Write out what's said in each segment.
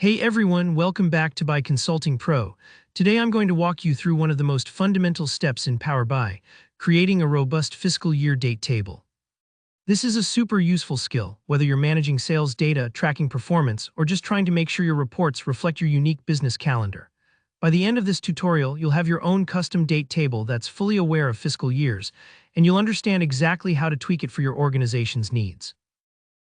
Hey everyone, welcome back to By Consulting Pro. Today I'm going to walk you through one of the most fundamental steps in Power BI, creating a robust fiscal year date table. This is a super useful skill, whether you're managing sales data, tracking performance, or just trying to make sure your reports reflect your unique business calendar. By the end of this tutorial, you'll have your own custom date table that's fully aware of fiscal years, and you'll understand exactly how to tweak it for your organization's needs.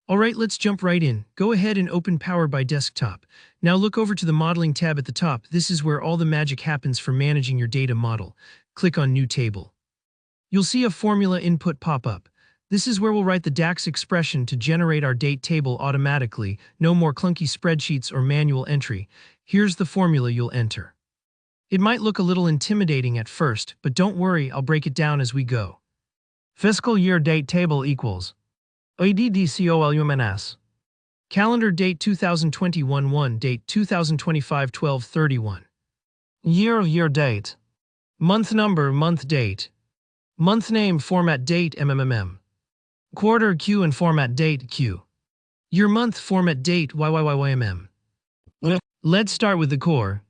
Alright, let's jump right in. Go ahead and open Power BI Desktop. Now look over to the Modeling tab at the top. This is where all the magic happens for managing your data model. Click on New Table. You'll see a formula input pop up. This is where we'll write the DAX expression to generate our date table automatically. No more clunky spreadsheets or manual entry. Here's the formula you'll enter. It might look a little intimidating at first, but don't worry, I'll break it down as we go. Fiscal year date table equals ADDCOLUMNS. Calendar date 2021 1 date 2025 12/31. Year date. Month number month date. Month name format date MMMM. Quarter Q and format date Q. Year month format date YYYYMM. Let's start with the core.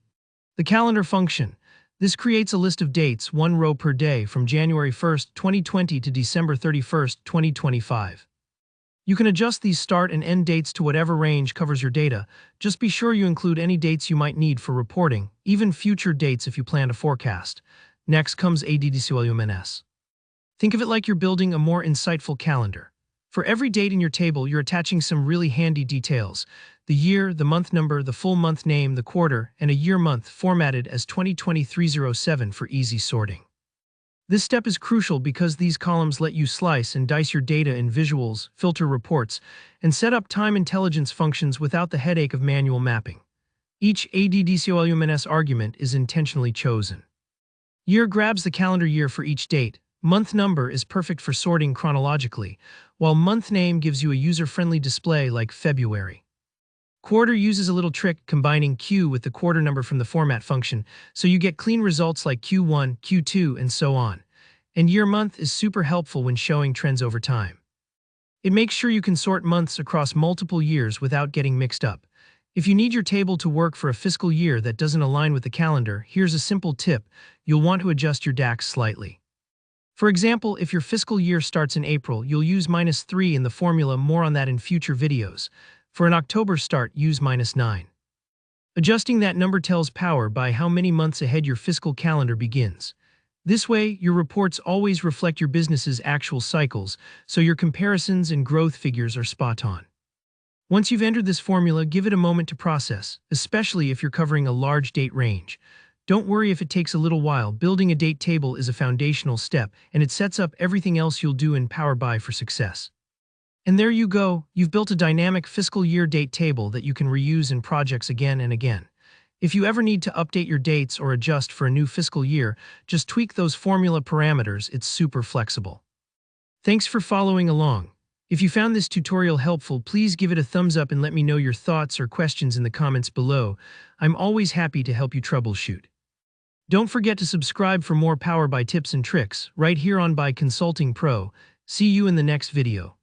The calendar function. This creates a list of dates, one row per day, from January 1st, 2020 to December 31st, 2025. You can adjust these start and end dates to whatever range covers your data. Just be sure you include any dates you might need for reporting, even future dates if you plan to forecast. Next comes ADDCOLUMNS. Think of it like you're building a more insightful calendar. For every date in your table, you're attaching some really handy details. The year, the month number, the full month name, the quarter, and a year month formatted as 2023-07 for easy sorting. This step is crucial because these columns let you slice and dice your data in visuals, filter reports, and set up time intelligence functions without the headache of manual mapping. Each ADDCOLUMNS argument is intentionally chosen. Year grabs the calendar year for each date. Month number is perfect for sorting chronologically, while month name gives you a user-friendly display like February. Quarter uses a little trick combining Q with the quarter number from the format function, so you get clean results like Q1, Q2, and so on. And year month is super helpful when showing trends over time. It makes sure you can sort months across multiple years without getting mixed up. If you need your table to work for a fiscal year that doesn't align with the calendar, here's a simple tip. You'll want to adjust your DAX slightly. For example, if your fiscal year starts in April, you'll use -3 in the formula. More on that in future videos. For an October start, use -9. Adjusting that number tells Power BI how many months ahead your fiscal calendar begins. This way, your reports always reflect your business's actual cycles, so your comparisons and growth figures are spot on. Once you've entered this formula, give it a moment to process, especially if you're covering a large date range. Don't worry if it takes a little while. Building a date table is a foundational step, and it sets up everything else you'll do in Power BI for success. And there you go, you've built a dynamic fiscal year date table that you can reuse in projects again and again. If you ever need to update your dates or adjust for a new fiscal year, just tweak those formula parameters. It's super flexible. Thanks for following along. If you found this tutorial helpful, please give it a thumbs up and let me know your thoughts or questions in the comments below. I'm always happy to help you troubleshoot. Don't forget to subscribe for more Power BI tips and tricks right here on By Consulting Pro. See you in the next video.